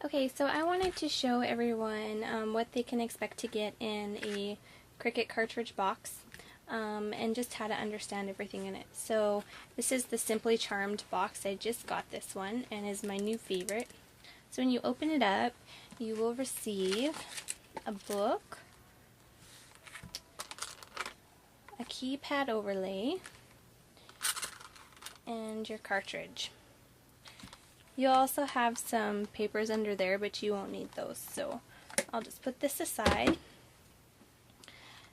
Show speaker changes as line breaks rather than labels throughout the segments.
Okay, so I wanted to show everyone what they can expect to get in a Cricut Cartridge box and just how to understand everything in it. So this is the Simply Charmed box. I just got this one and is my new favorite. So when you open it up, you will receive a book, a keypad overlay, and your cartridge. You'll also have some papers under there, but you won't need those, so I'll just put this aside.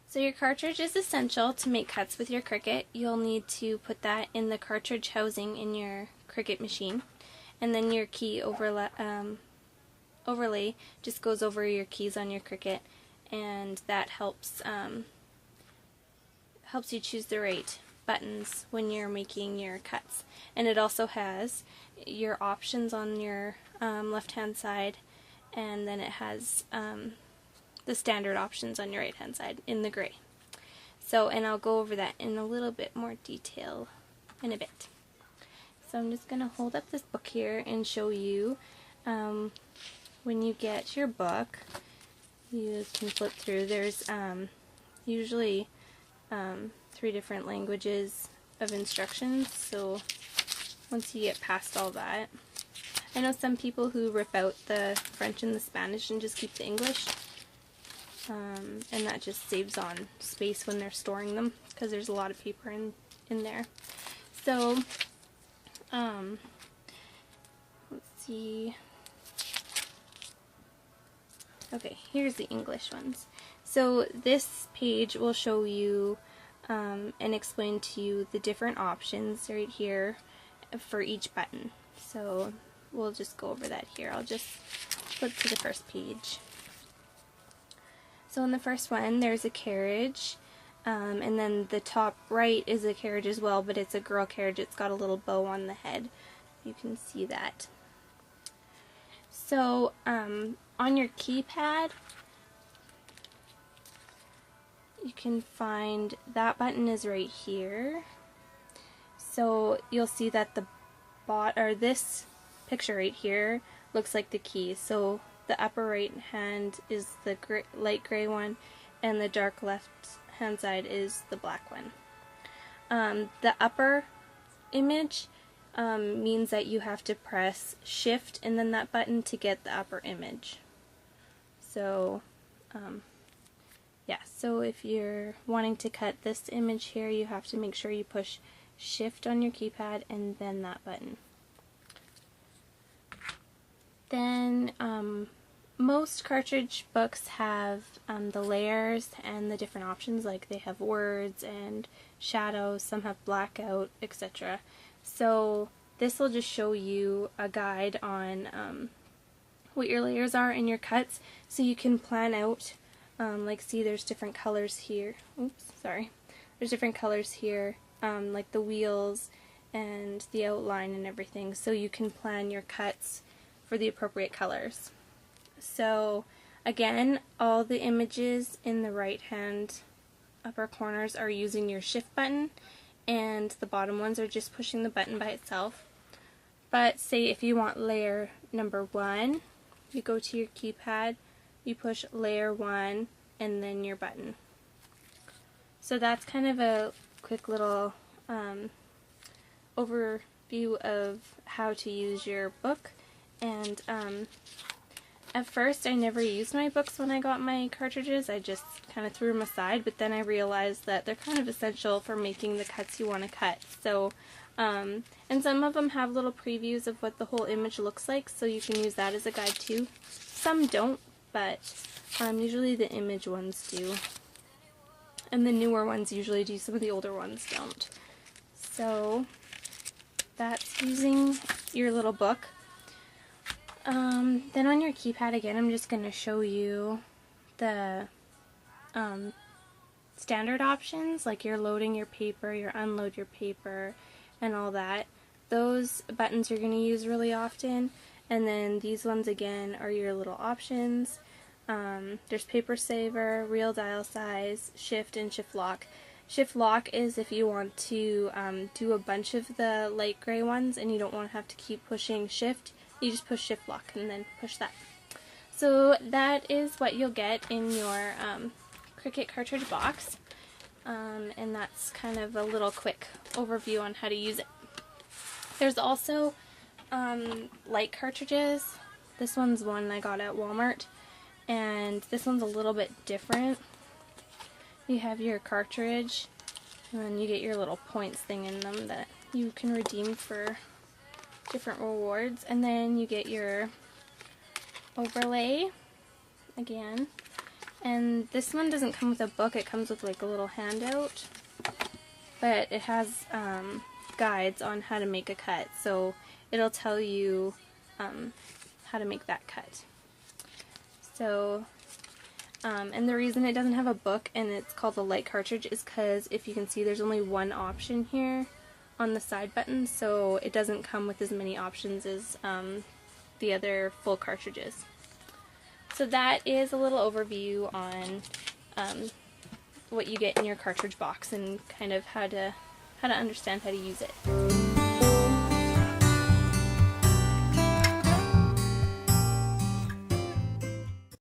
So your cartridge is essential to make cuts with your Cricut. You'll need to put that in the cartridge housing in your Cricut machine, and then your key overlay just goes over your keys on your Cricut, and that helps you choose the right buttons when you're making your cuts. And it also has your options on your left hand side, and then it has the standard options on your right hand side in the gray. So, and I'll go over that in a little bit more detail in a bit. So I'm just going to hold up this book here and show you when you get your book, you can flip through. There's usually 3 different languages of instructions, so once you get past all that, I know some people who rip out the French and the Spanish and just keep the English, and that just saves on space when they're storing them, because there's a lot of paper in there. So, let's see. Okay, here's the English ones. So this page will show you and explain to you the different options right here for each button. So we'll just go over that here. I'll just flip to the first page. So in the first one, there's a carriage, and then the top right is a carriage as well, but it's a girl carriage. It's got a little bow on the head. You can see that. So on your keypad, you can find that button is right here. So you'll see that this picture right here looks like the key. So the upper right hand is the light gray one, and the dark left hand side is the black one. The upper image means that you have to press shift and then that button to get the upper image. So yeah, so if you're wanting to cut this image here, you have to make sure you push shift on your keypad and then that button. Then most cartridge books have the layers and the different options, like they have words and shadows, some have blackout, etc. So this will just show you a guide on what your layers are in your cuts, so you can plan out, like see there's different colors here, there's different colors here, like the wheels and the outline and everything, so you can plan your cuts for the appropriate colors. So again, all the images in the right hand upper corners are using your shift button, and the bottom ones are just pushing the button by itself. But say if you want layer number 1, you go to your keypad, you push layer 1 and then your button. So that's kind of a quick little overview of how to use your book. And at first I never used my books when I got my cartridges. I just kind of threw them aside, but then I realized that they're kind of essential for making the cuts you want to cut. So and some of them have little previews of what the whole image looks like, so you can use that as a guide too. Some don't, but usually the image ones do. And the newer ones usually do, some of the older ones don't. So that's using your little book. Then on your keypad again, I'm just going to show you the standard options, like your loading your paper, your unload your paper, and all that. Those buttons you're going to use really often, and then these ones again are your little options. There's paper saver, real dial size, shift, and shift lock. Shift lock is if you want to do a bunch of the light gray ones and you don't want to have to keep pushing shift, You just push shift lock and then push that. So that is what you'll get in your Cricut cartridge box, and that's kind of a little quick overview on how to use it. There's also light cartridges. This one's one I got at Walmart, and this one's a little bit different. You have your cartridge, and then you get your little points thing in them that you can redeem for different rewards, and then you get your overlay again. And this one doesn't come with a book, it comes with like a little handout, but it has guides on how to make a cut, so it'll tell you how to make that cut. So and the reason it doesn't have a book and it's called the light cartridge is because, if you can see, there's only one option here on the side button, so it doesn't come with as many options as the other full cartridges. So that is a little overview on what you get in your cartridge box and kind of how to understand how to use it.